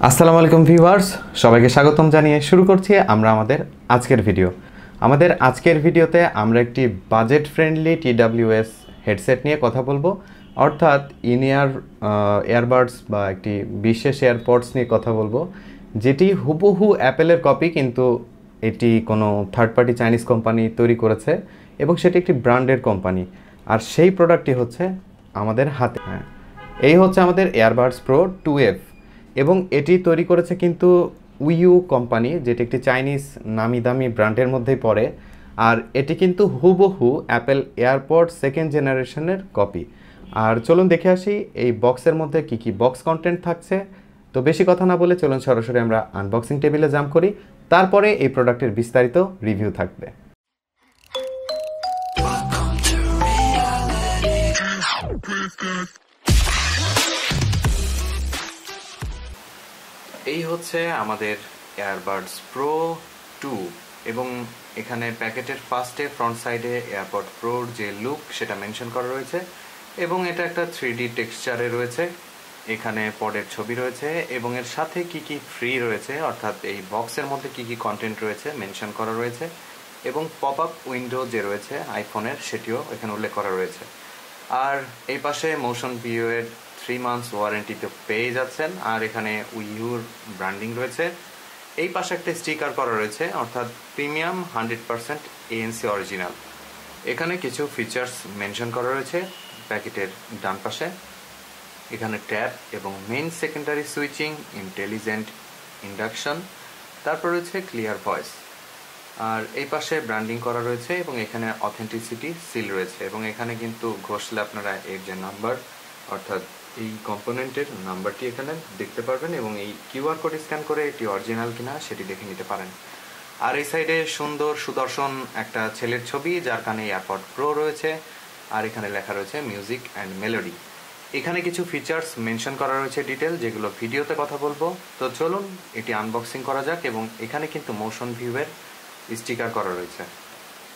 আসসালামু আলাইকুম ভিউয়ার্স, সবাইকে স্বাগতম জানিয়ে শুরু করছি আমরা আমাদের আজকের ভিডিও। আমাদের আজকের ভিডিওতে আমরা একটি বাজেট ফ্রেন্ডলি TWS হেডসেট নিয়ে কথা বলবো, অর্থাৎ ইনইয়ার ইয়ারবাডস বা একটি বিশেষ এয়ারপডস নিয়ে কথা বলবো, যেটি হুবহু অ্যাপেলের কপি, কিন্তু এটি কোনো থার্ড পার্টি চাইনিজ কোম্পানি তৈরি করেছে এবং সেটি একটি ব্র্যান্ডের কোম্পানি। আর সেই প্রোডাক্টটি হচ্ছে আমাদের হাতে। এই হচ্ছে আমাদের এয়ারবাডস প্রো 2F এবং এটি তৈরি করেছে কিন্তু উইউ কোম্পানি, যেটি একটি চাইনিজ নামি দামি ব্র্যান্ডের মধ্যেই পড়ে। আর এটি কিন্তু হুবহু অ্যাপেল এয়ারপড সেকেন্ড জেনারেশনের কপি। আর চলুন দেখে আসি এই বক্সের মধ্যে কি কি বক্স কন্টেন্ট থাকছে। তো বেশি কথা না বলে চলুন সরাসরি আমরা আনবক্সিং টেবিলে জাম্প করি, তারপরে এই প্রোডাক্টের বিস্তারিত রিভিউ থাকবে। এই হচ্ছে আমাদের এয়ারবাডস প্রো 2 এবং এখানে প্যাকেটের ফার্স্টে ফ্রন্ট সাইডে এয়ারপড প্রোর যে লুক সেটা মেনশন করা রয়েছে এবং এটা একটা 3D টেক্সচারে রয়েছে। এখানে পডের ছবি রয়েছে এবং এর সাথে কি কি ফ্রি রয়েছে, অর্থাৎ এই বক্সের মধ্যে কি কি কন্টেন্ট রয়েছে মেনশন করা রয়েছে এবং পপ আপ উইন্ডো যে রয়েছে আইফোনের সেটিও এখানে উল্লেখ করা রয়েছে। আর এই পাশে মোশন ভিউ এর 3 মান্থস ওয়ারেন্টিতে পেয়ে যাচ্ছেন। আর এখানে উইউর ব্র্যান্ডিং রয়েছে। এই পাশে একটা স্টিকার করা রয়েছে, অর্থাৎ প্রিমিয়াম 100% ANC অরিজিনাল। এখানে কিছু ফিচার্স মেনশন করা রয়েছে প্যাকেটের ডান পাশে। এখানে ট্যাব এবং main secondary switching, intelligent induction, তারপর রয়েছে ক্লিয়ার ভয়েস। আর এই পাশে ব্র্যান্ডিং করা রয়েছে এবং এখানে অথেন্টিসিটি সিল রয়েছে এবং এখানে কিন্তু ঘষলে আপনারা এর যে নাম্বার, অর্থাৎ এই কম্পোনেন্টের নাম্বারটি এখানে দেখতে পারবেন এবং এই কিউআর কোড স্ক্যান করে এটি অরিজিনাল কিনা সেটি দেখে নিতে পারেন। আর এই সাইডে সুন্দর সুদর্শন একটা ছেলের ছবি, যার কানে এয়ারপড প্রো রয়েছে। আর এখানে লেখা রয়েছে মিউজিক অ্যান্ড মেলোডি। এখানে কিছু ফিচার্স মেনশন করা রয়েছে ডিটেল, যেগুলো ভিডিওতে কথা বলবো। তো চলুন এটি আনবক্সিং করা যাক এবং এখানে কিন্তু মোশন ভিউয়ের স্টিকার করা রয়েছে।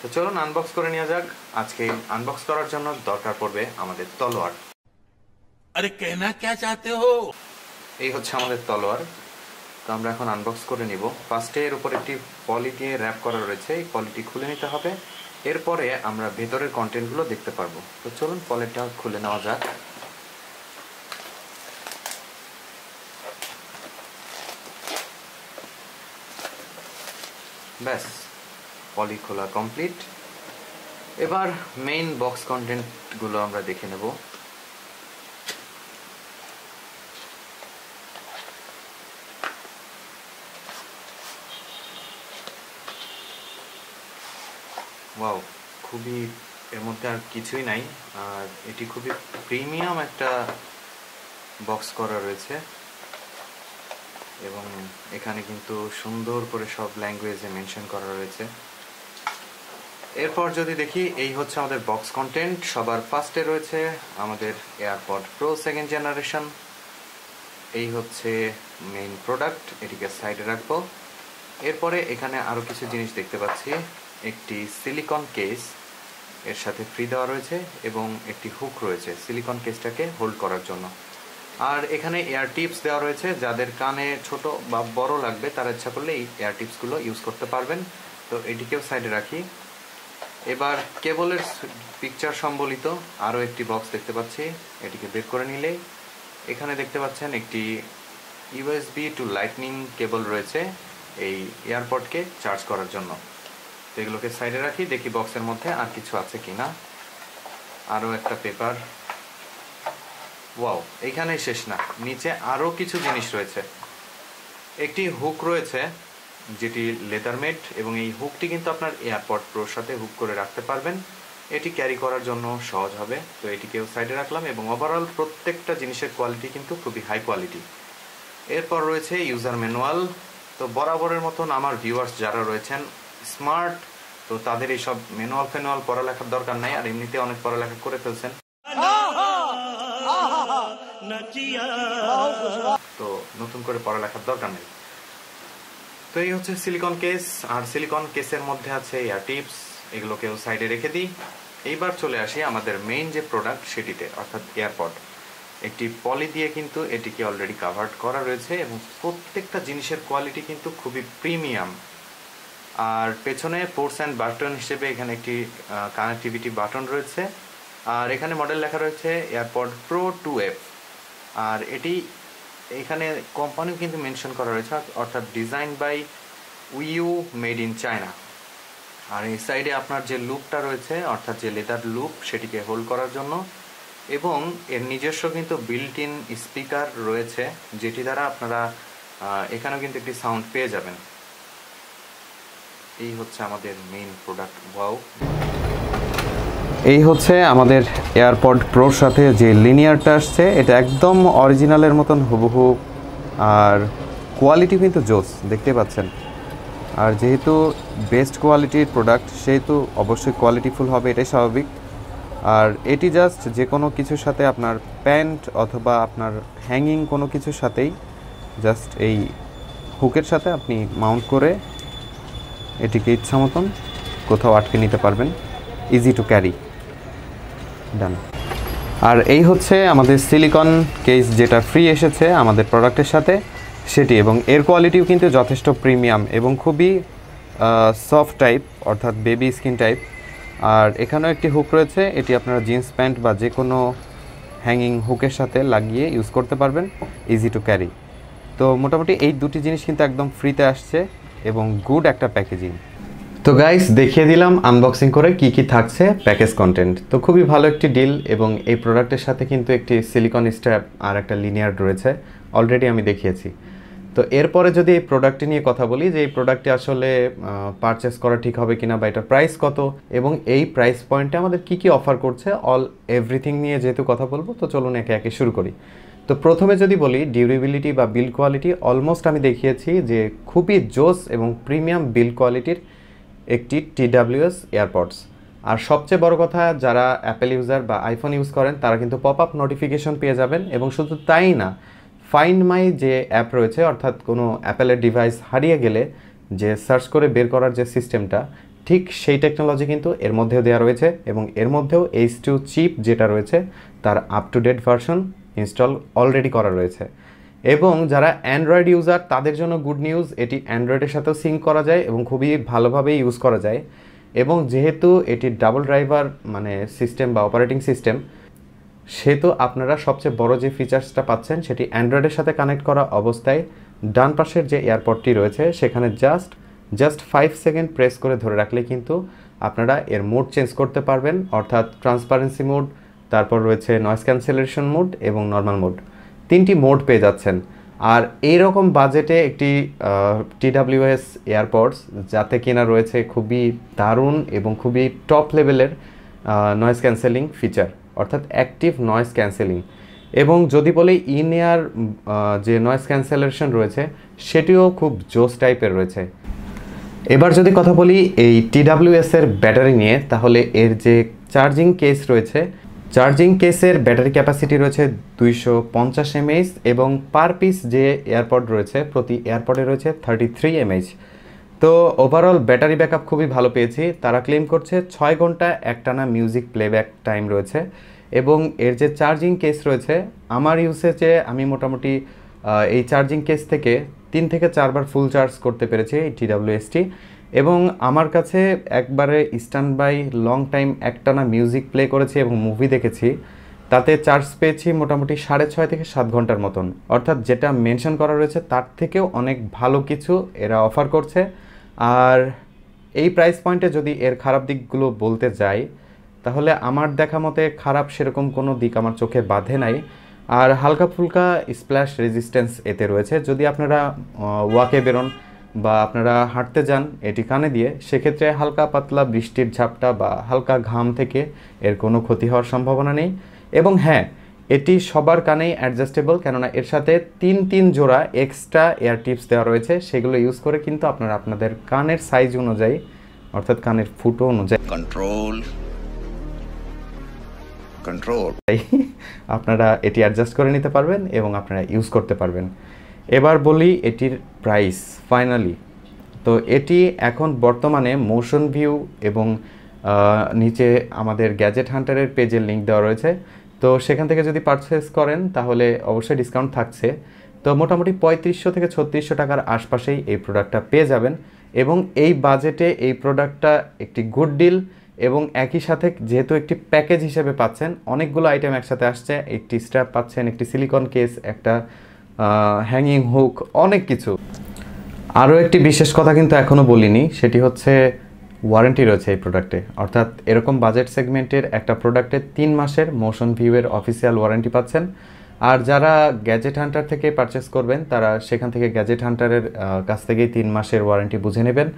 তো চলুন আনবক্স করে নেওয়া যাক। আজকে আনবক্স করার জন্য দরকার পড়বে আমাদের তলোয়ার। अरे कहना क्या चाहते हो? এই হচ্ছে আমাদের তলোয়ার। তো আমরা এখন আনবক্স করে নিব। ফার্স্টে এর উপর একটি পলি দিয়ে র্যাপ করা রয়েছে, এই পলিটি খুলে নিতে হবে। এরপরে আমরা ভেতরের কন্টেন্টগুলো দেখতে পারবো। তো চলুন পলিটা খুলে নেওয়া যাক। ব্যাস, পলি খোলা কমপ্লিট। এবার মেইন বক্স কন্টেন্টগুলো আমরা দেখে নেব। ওয়াও, খুবই, এর মধ্যে আর কিছুই নাই। আর এটি খুবই প্রিমিয়াম একটা বক্স করা রয়েছে এবং এখানে কিন্তু সুন্দর করে সব ল্যাঙ্গুয়েজে মেনশন করা রয়েছে। এরপর যদি দেখি, এই হচ্ছে আমাদের বক্স কন্টেন্ট। সবার ফার্স্টে রয়েছে আমাদের এয়ারপড প্রো সেকেন্ড জেনারেশন। এই হচ্ছে মেইন প্রোডাক্ট, এটিকে সাইডে রাখবো। এরপরে এখানে আরও কিছু জিনিস দেখতে পাচ্ছি। একটি সিলিকন কেস এর সাথে ফ্রি দেওয়া রয়েছে এবং একটি হুক রয়েছে সিলিকন কেসটাকে হোল্ড করার জন্য। আর এখানে এয়ার টিপস দেওয়া রয়েছে, যাদের কানে ছোট বা বড় লাগবে তারা ইচ্ছা করলে এই এয়ার টিপসগুলো ইউজ করতে পারবেন। তো এটিকেও সাইডে রাখি। এবার কেবলের পিকচার সম্বলিত আরও একটি বক্স দেখতে পাচ্ছি। এটিকে বের করে নিলে এখানে দেখতে পাচ্ছেন একটি USB টু লাইটনিং কেবল রয়েছে এই এয়ারপডকে চার্জ করার জন্য। তো এগুলোকে সাইডে রাখি, দেখি বক্সের মধ্যে আর কিছু আছে কিনা। আরও একটা পেপার। ওয়াও, এইখানেই শেষ না, নিচে আরও কিছু জিনিস রয়েছে। একটি হুক রয়েছে যেটি লেদার মেড এবং এই হুকটি কিন্তু আপনার এয়ারপড প্রোর সাথে হুক করে রাখতে পারবেন। এটি ক্যারি করার জন্য সহজ হবে। তো এটিকেও সাইডে রাখলাম এবং ওভারঅল প্রত্যেকটা জিনিসের কোয়ালিটি কিন্তু খুবই হাই কোয়ালিটি। এরপর রয়েছে ইউজার ম্যানুয়াল। তো বরাবরের মতন আমার ভিউয়ার্স যারা রয়েছেন স্মার্ট, তো তাদের এইসব ম্যানুয়াল ফ্যানুয়াল পড়ালেখার দরকার নাই, আর এমনিতে অনেক পড়ালেখা করে ফেলছেন, তো নতুন করে পড়ালেখার দরকার নেই। তো এই হচ্ছে সিলিকন কেস, আর সিলিকন কেসের মধ্যে আছে এয়ার টিপস। এগুলোকেও সাইডে রেখে দিই। এইবার চলে আসি আমাদের মেইন যে প্রোডাক্ট সেটিতে, অর্থাৎ এয়ারপড। একটি পলি দিয়ে কিন্তু এটিকে অলরেডি কাভার্ড করা রয়েছে এবং প্রত্যেকটা জিনিসের কোয়ালিটি কিন্তু খুবই প্রিমিয়াম। আর পেছনে পোর্টস অ্যান্ড বাটন হিসেবে এখানে একটি কানেক্টিভিটি বাটন রয়েছে। আর এখানে মডেল লেখা রয়েছে এয়ারপড প্রো 2F। আর এটি এখানে কোম্পানিও কিন্তু মেনশন করা রয়েছে, অর্থাৎ ডিজাইন বাই উইউ মেড ইন চায়না। আর এই সাইডে আপনার যে লুপটা রয়েছে, অর্থাৎ যে লেদার লুপ, সেটিকে হোল্ড করার জন্য, এবং এর নিজস্ব কিন্তু বিল্ট ইন স্পিকার রয়েছে, যেটি দ্বারা আপনারা এখানেও কিন্তু একটি সাউন্ড পেয়ে যাবেন। এই হচ্ছে আমাদের মেইন প্রোডাক্ট। ওয়াও, এই হচ্ছে আমাদের এয়ারপড প্রোর সাথে যে লিনিয়ারটা আসছে, এটা একদম অরিজিনালের মতন হুবহু, আর কোয়ালিটি কিন্তু জোস, দেখতে পাচ্ছেন। আর যেহেতু বেস্ট কোয়ালিটির প্রোডাক্ট, সেহেতু অবশ্যই কোয়ালিটিফুল হবে, এটাই স্বাভাবিক। আর এটি জাস্ট যে কোনো কিছুর সাথে, আপনার প্যান্ট অথবা আপনার হ্যাঙ্গিং কোনো কিছুর সাথেই জাস্ট এই হুকের সাথে আপনি মাউন্ট করে এটিকে ইচ্ছা মতন কোথাও আটকে নিতে পারবেন। ইজি টু ক্যারি, ডান। আর এই হচ্ছে আমাদের সিলিকন কেস, যেটা ফ্রি এসেছে আমাদের প্রোডাক্টের সাথে সেটি, এবং এর কোয়ালিটিও কিন্তু যথেষ্ট প্রিমিয়াম এবং খুবই সফট টাইপ, অর্থাৎ বেবি স্কিন টাইপ। আর এখানেও একটি হুক রয়েছে, এটি আপনারা জিন্স প্যান্ট বা যে কোনো হ্যাঙ্গিং হুকের সাথে লাগিয়ে ইউজ করতে পারবেন, ইজি টু ক্যারি। তো মোটামুটি এই দুটি জিনিস কিন্তু একদম ফ্রিতে আসছে এবং গুড একটা প্যাকেজিং। তো গাইস, দেখিয়ে দিলাম আনবক্সিং করে কি কি থাকছে প্যাকেজ কন্টেন্ট। তো খুবই ভালো একটি ডিল, এবং এই প্রোডাক্টের সাথে কিন্তু একটি সিলিকন স্ট্র্যাপ আর একটা লিনিয়ার রয়েছে, অলরেডি আমি দেখিয়েছি। তো এরপরে যদি এই প্রোডাক্টটি নিয়ে কথা বলি, যে এই প্রোডাক্টটি আসলে পারচেস করা ঠিক হবে কিনা, বা এটার প্রাইস কত, এবং এই প্রাইস পয়েন্টে আমাদের কি কি অফার করছে, অল এভরিথিং নিয়ে যেহেতু কথা বলবো, তো চলুন একে একে শুরু করি। তো প্রথমে যদি বলি ডিউরেবিলিটি বা বিল্ড কোয়ালিটি, অলমোস্ট আমি দেখিয়েছি যে খুবই জোস এবং প্রিমিয়াম বিল্ড কোয়ালিটির একটি TWS এয়ারপডস। আর সবচেয়ে বড় কথা, যারা অ্যাপেল ইউজার বা আইফোন ইউজ করেন, তারা কিন্তু পপ আপ নোটিফিকেশন পেয়ে যাবেন। এবং শুধু তাই না, ফাইন্ড মাই যে অ্যাপ রয়েছে, অর্থাৎ কোনো অ্যাপেলের ডিভাইস হারিয়ে গেলে যে সার্চ করে বের করার যে সিস্টেমটা, ঠিক সেই টেকনোলজি কিন্তু এর মধ্যেও দেওয়া রয়েছে। এবং এর মধ্যেও H2 চিপ যেটা রয়েছে, তার up to date version install already করা রয়েছে। এবং যারা অ্যান্ড্রয়েড ইউজার, তাদের জন্য গুড নিউজ, এটি অ্যান্ড্রয়েডের সাথেও সিঙ্ক করা যায় এবং খুবই ভালোভাবে ইউজ করা যায়। এবং যেহেতু এটি ডাবল ড্রাইভার মানে সিস্টেম বা অপারেটিং সিস্টেম, সেহেতু আপনারা সবচেয়ে বড় যে ফিচার্সটা পাচ্ছেন, সেটি অ্যান্ড্রয়েডের সাথে কানেক্ট করা অবস্থায় ডান পাশের যে এয়ারপডটি রয়েছে, সেখানে জাস্ট 5 সেকেন্ড প্রেস করে ধরে রাখলে কিন্তু আপনারা এর মোড চেঞ্জ করতে পারবেন, অর্থাৎ ট্রান্সপারেন্সি মোড, তারপর রয়েছে নয়েজ ক্যান্সেলেশন মোড এবং নর্মাল মোড, 3টি মোড পেয়ে যাচ্ছেন। আর এইরকম বাজেটে একটি TWS এয়ারপডস, যাতে কিনা রয়েছে খুবই দারুণ এবং খুবই টপ লেভেলের নয়েজ ক্যান্সেলিং ফিচার, অর্থাৎ অ্যাক্টিভ নয়েজ ক্যান্সেলিং। এবং যদি বলি ইন এয়ার যে নয়েজ ক্যান্সেলেশন রয়েছে, সেটিও খুব জোস টাইপের রয়েছে। এবার যদি কথা বলি এই TWS এর ব্যাটারি নিয়ে, তাহলে এর যে চার্জিং কেস রয়েছে, চার্জিং কেসের ব্যাটারি ক্যাপাসিটি রয়েছে 250 mAh, এবং পার পিস যে এয়ারপড রয়েছে, প্রতি এয়ারপডে রয়েছে 33 mAh। তো ওভারঅল ব্যাটারি ব্যাকআপ খুবই ভালো পেয়েছি। তারা ক্লেম করছে 6 ঘন্টা একটানা মিউজিক প্লেব্যাক টাইম রয়েছে। এবং এর যে চার্জিং কেস রয়েছে, আমার ইউসেজে আমি মোটামুটি এই চার্জিং কেস থেকে 3 থেকে 4 বার ফুল চার্জ করতে পেরেছি এই TWSটি। এবং আমার কাছে একবারে স্ট্যান্ড বাই লং টাইম একটানা মিউজিক প্লে করেছি এবং মুভি দেখেছি, তাতে চার্জ পেয়েছি মোটামুটি 6.5 থেকে 7 ঘন্টার মতন। অর্থাৎ যেটা মেনশন করা রয়েছে তার থেকেও অনেক ভালো কিছু এরা অফার করছে। আর এই প্রাইস পয়েন্টে যদি এর খারাপ দিকগুলো বলতে যাই, তাহলে আমার দেখা মতে খারাপ সেরকম কোনো দিক আমার চোখে বাধে নাই। আর হালকা ফুলকা স্প্ল্যাশ রেজিস্ট্যান্স এতে রয়েছে। যদি আপনারা ওয়াকে বেরোন বা আপনারা হাঁটতে যান এটি কানে দিয়ে, সেক্ষেত্রে হালকা পাতলা বৃষ্টির ঝাপটা বা হালকা ঘাম থেকে এর কোনো ক্ষতি হওয়ার সম্ভাবনা নেই। এবং হ্যাঁ, এটি সবার কানেই অ্যাডজাস্টেবল, কেননা এর সাথে 3 জোড়া এক্সট্রা এয়ার টিপস দেওয়া রয়েছে। সেগুলো ইউজ করে কিন্তু আপনারা আপনাদের কানের সাইজ অনুযায়ী, অর্থাৎ কানের ফুটো অনুযায়ী আপনারা এটি অ্যাডজাস্ট করে নিতে পারবেন এবং আপনারা ইউজ করতে পারবেন। এবার বলি এটির প্রাইস ফাইনালি। তো এটি এখন বর্তমানে মোশন ভিউ এবং নিচে আমাদের গ্যাজেট হান্টারের পেজের লিঙ্ক দেওয়া রয়েছে, তো সেখান থেকে যদি পারচেস করেন তাহলে অবশ্যই ডিসকাউন্ট থাকছে। তো মোটামুটি 3500 থেকে 3600 টাকার আশপাশেই এই প্রোডাক্টটা পেয়ে যাবেন, এবং এই বাজেটে এই প্রোডাক্টটা একটি গুড ডিল। এবং একই সাথে যেহেতু একটি প্যাকেজ হিসেবে পাচ্ছেন, অনেকগুলো আইটেম একসাথে আসছে, একটি স্ট্র্যাপ পাচ্ছেন, একটি সিলিকন কেস, একটা হ্যাঙ্গিং হুক, অনেক কিছু। আরও একটি বিশেষ কথা কিন্তু এখনও বলিনি, সেটি হচ্ছে ওয়ারেন্টি রয়েছে এই প্রোডাক্টে। অর্থাৎ এরকম বাজেট সেগমেন্টের একটা প্রোডাক্টে 3 মাসের মোশন ভিউয়ের অফিসিয়াল ওয়ারেন্টি পাচ্ছেন। আর যারা গ্যাজেট হান্টার থেকে পারচেস করবেন তারা সেখান থেকে গ্যাজেট হান্টারের কাছ থেকেই 3 মাসের ওয়ারেন্টি বুঝে নেবেন,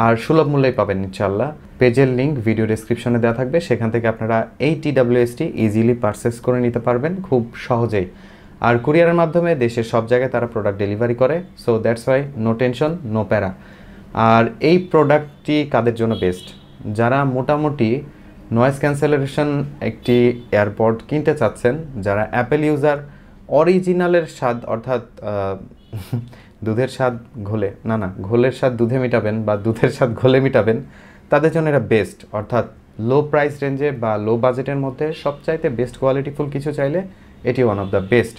আর সুলভ মূল্যেই পাবেন ইনশাল্লাহ। পেজের লিঙ্ক ভিডিও ডেসক্রিপশনে দেওয়া থাকবে, সেখান থেকে আপনারা এই TWSটি ইজিলি পারচেস করে নিতে পারবেন খুব সহজেই। আর কুরিয়ারের মাধ্যমে দেশের সব জায়গায় তারা প্রোডাক্ট ডেলিভারি করে, so that's why no tension, no প্যারা। আর এই প্রোডাক্টটি কাদের জন্য বেস্ট? যারা মোটামুটি নয়েজ ক্যান্সেলেশন একটি এয়ারপড কিনতে চাচ্ছেন, যারা অ্যাপেল ইউজার, অরিজিনালের স্বাদ অর্থাৎ দুধের স্বাদ ঘোলে না ঘোলের স্বাদ দুধে মেটাবেন বা দুধের স্বাদ ঘোলে মেটাবেন, তাদের জন্য এটা বেস্ট। অর্থাৎ লো প্রাইস রেঞ্জে বা লো বাজেটের মধ্যে সবচাইতে বেস্ট কোয়ালিটিফুল কিছু চাইলে এটি one of the best.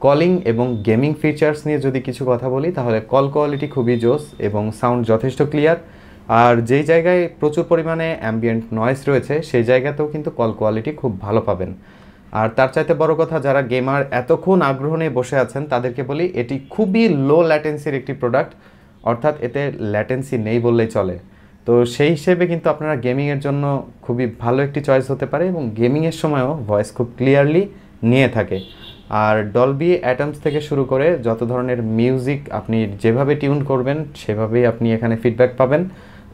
Calling এবং গেমিং ফিচার্স নিয়ে যদি কিছু কথা বলি তাহলে কল কোয়ালিটি খুবই জোস এবং সাউন্ড যথেষ্ট ক্লিয়ার। আর যেই জায়গায় প্রচুর পরিমাণে অ্যাম্বিয়েন্ট নয়েজ রয়েছে সেই জায়গাতেও কিন্তু কল কোয়ালিটি খুব ভালো পাবেন। আর তার চাইতে বড় কথা, যারা গেমার এতক্ষণ আগ্রহ নিয়ে বসে আছেন তাদেরকে বলি এটি খুবই লো ল্যাটেন্সির একটি প্রোডাক্ট, অর্থাৎ এতে ল্যাটেন্সি নেই বললেই চলে। তো সেই হিসেবে কিন্তু আপনারা গেমিংয়ের জন্য খুবই ভালো একটি চয়েস হতে পারে, এবং গেমিংয়ের সময়ও ভয়েস খুব ক্লিয়ারলি নিয়ে থাকে। আর ডলবি অ্যাটমস থেকে শুরু করে যত ধরনের মিউজিক আপনি যেভাবে টিউন করবেন সেভাবেই আপনি এখানে ফিডব্যাক পাবেন।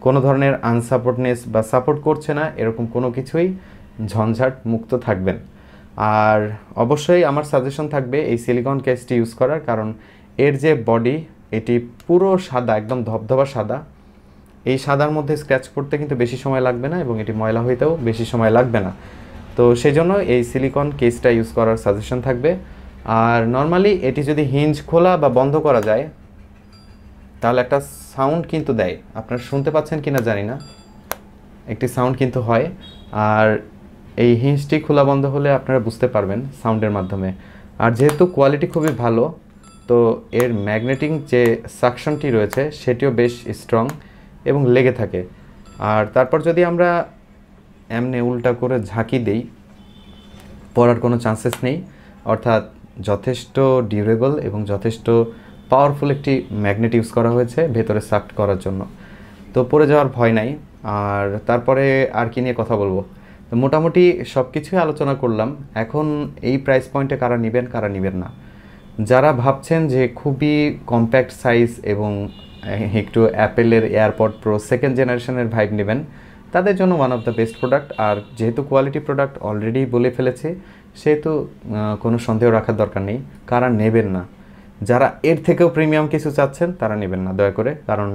কোনো ধরনের আনসাপোর্টনেস বা সাপোর্ট করছে না এরকম কোনো কিছুই ঝঞ্ঝাট মুক্ত থাকবেন। আর অবশ্যই আমার সাজেশন থাকবে এই সিলিকন কেসটি ইউজ করার, কারণ এর যে বডি এটি পুরো সাদা, একদম ধবধবা সাদা। এই সাদার মধ্যে স্ক্র্যাচ করতে কিন্তু বেশি সময় লাগবে না, এবং এটি ময়লা হইতেও বেশি সময় লাগবে না। তো সেই জন্য এই সিলিকন কেসটা ইউজ করার সাজেশন থাকবে। আর নর্মালি এটি যদি হিঞ্জ খোলা বা বন্ধ করা যায় তাহলে একটা সাউন্ড কিন্তু দেয়, আপনারা শুনতে পাচ্ছেন কিনা জানি না, একটি সাউন্ড কিন্তু হয়। আর এই হিঞ্জটি খোলা বন্ধ হলে আপনারা বুঝতে পারবেন সাউন্ডের মাধ্যমে। আর যেহেতু কোয়ালিটি খুবই ভালো, তো এর ম্যাগনেটিং যে সাকশনটি রয়েছে সেটিও বেশ স্ট্রং এবং লেগে থাকে। আর তারপর যদি আমরা এমনি উল্টা করে ঝাঁকি দেই, পড়ার কোনো চান্সেস নেই। অর্থাৎ যথেষ্ট ডিউরেবল এবং যথেষ্ট পাওয়ারফুল একটি ম্যাগনেট ইউজ করা হয়েছে ভেতরে সাক্ট করার জন্য, তো পড়ে যাওয়ার ভয় নাই। আর তারপরে আর কি নিয়ে কথা বলবো, তো মোটামুটি সব কিছুই আলোচনা করলাম। এখন এই প্রাইস পয়েন্টে কারা নেবেন না, যারা ভাবছেন যে খুবই কম্প্যাক্ট সাইজ এবং একটু অ্যাপেলের এয়ারপড প্রো সেকেন্ড জেনারেশনের ভাইব নেবেন, তাদের জন্য one of the best product. আর যেহেতু কোয়ালিটি প্রোডাক্ট অলরেডি বলে ফেলেছি, সেহেতু কোনো সন্দেহ রাখার দরকার নেই, কারা নেবেন না। যারা এর থেকেও প্রিমিয়াম কিছু চাচ্ছেন তারা নেবেন না দয়া করে, কারণ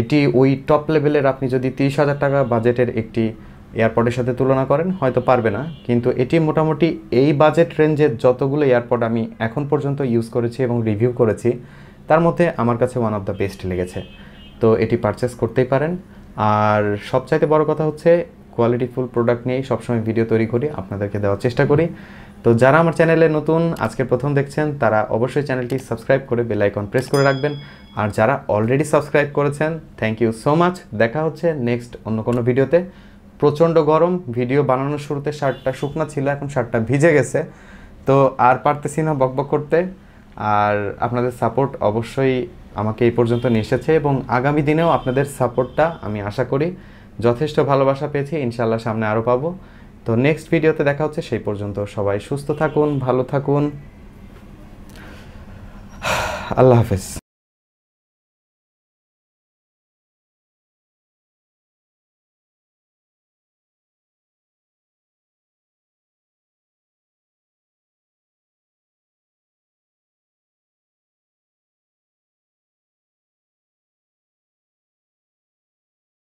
এটি ওই টপ লেভেলের, আপনি যদি 30,000 টাকা বাজেটের একটি এয়ারপডের সাথে তুলনা করেন হয়তো পারবে না, কিন্তু এটি মোটামুটি এই বাজেট রেঞ্জের যতগুলো এয়ারপড আমি এখন পর্যন্ত ইউজ করেছি এবং রিভিউ করেছি তার মধ্যে আমার কাছে ওয়ান অফ দ্য বেস্ট লেগেছে। তো এটি পারচেস করতেই পারেন। আর সবচাইতে বড় কথা হচ্ছে কোয়ালিটিফুল প্রোডাক্ট নিয়েই সবসময় ভিডিও তৈরি করি, আপনাদেরকে দেওয়ার চেষ্টা করি। তো যারা আমার চ্যানেলে নতুন আজকে প্রথম দেখছেন তারা অবশ্যই চ্যানেলটি সাবস্ক্রাইব করে বেল আইকন প্রেস করে রাখবেন। আর যারা অলরেডি সাবস্ক্রাইব করেছেন থ্যাংক ইউ সো মাচ। দেখা হচ্ছে নেক্সট অন্য কোনো ভিডিওতে। প্রচণ্ড গরম, ভিডিও বানানোর শুরুতে শার্টটা শুকনা ছিল, এখন শার্টটা ভিজে গেছে, তো আর পারতেছি না বকবক করতে। আর আপনাদের সাপোর্ট অবশ্যই আমাকে এই পর্যন্ত নিয়ে এসেছে, এবং আগামী দিনেও আপনাদের সাপোর্টটা আমি আশা করি যথেষ্ট ভালোবাসা পেয়েছি, ইনশাআল্লাহ সামনে আরও পাবো। তো নেক্সট ভিডিওতে দেখা হচ্ছে, সেই পর্যন্ত সবাই সুস্থ থাকুন, ভালো থাকুন, আল্লাহ হাফেজ।